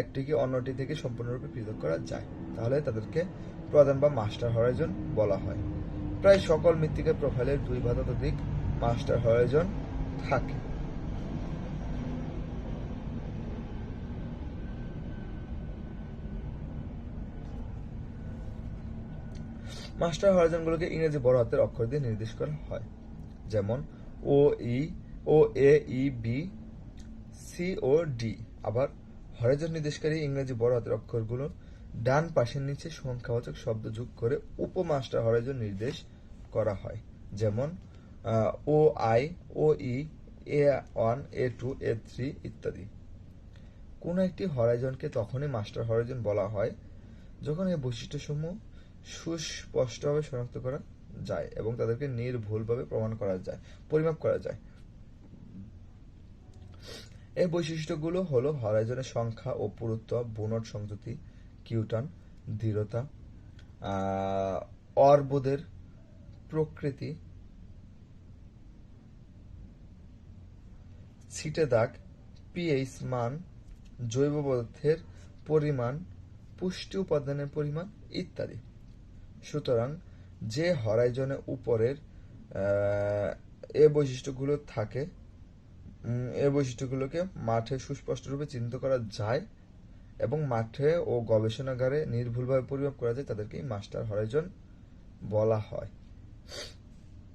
একটিকে অন্যটি থেকে সম্পূর্ণরূপে পৃথক করা যায়, তাহলে তাদেরকে প্রধান বা মাস্টার হরাইজন বলা হয়। প্রায় সকল মৃত্তিকার প্রোফাইলের 2 বা ততোধিক মাস্টার হরাইজন থাকে। মাস্টার হরাইজনগুলোকে ইংরেজি বড় হাতের অক্ষর দিয়ে নির্দেশ করা হয়, যেমন ও ই, ও এ ই বি, সি ও ডি। আবার হরাইজন নির্দেশকারী ইংরেজি বড় হাতের অক্ষরগুলো ডান পাশের নিচে সংখ্যাবাচক শব্দ যোগ করে উপমাস্টার হরাইজন নির্দেশ করা হয়, যেমন ও I, O E, A1, A2, A3 ইত্যাদি। কোনো একটি হরাইজনকে তখনই মাস্টার হরাইজন বলা হয় যখন এই বৈশিষ্ট্যসমূহ সুস্পষ্টভাবে শনাক্ত করা যায় এবং তাদেরকে নির্ভুলভাবে প্রমাণ করা যায়, পরিমাপ করা যায়। এই বৈশিষ্ট্যগুলো হলো হরাইজনের সংখ্যা ও পুরুত্ব, বুনট সংযুতি, কিউটান, দৃঢ়তা, অর্বুদের প্রকৃতি, ছিটে দাগ, পিএইচ মান, জৈব পদার্থের পরিমাণ, পুষ্টি উপাদানের পরিমাণ ইত্যাদি। সুতরাং যে হরাইজনে উপরের এ বৈশিষ্ট্যগুলো থাকে, এই বৈশিষ্ট্যগুলোকে মাঠে সুস্পষ্টরূপে চিহ্নিত করা যায় এবং মাঠে ও গবেষণাগারে নির্ভুলভাবে পরিমাপ করা যায়, তাদেরকেই মাস্টার হরাইজন বলা হয়।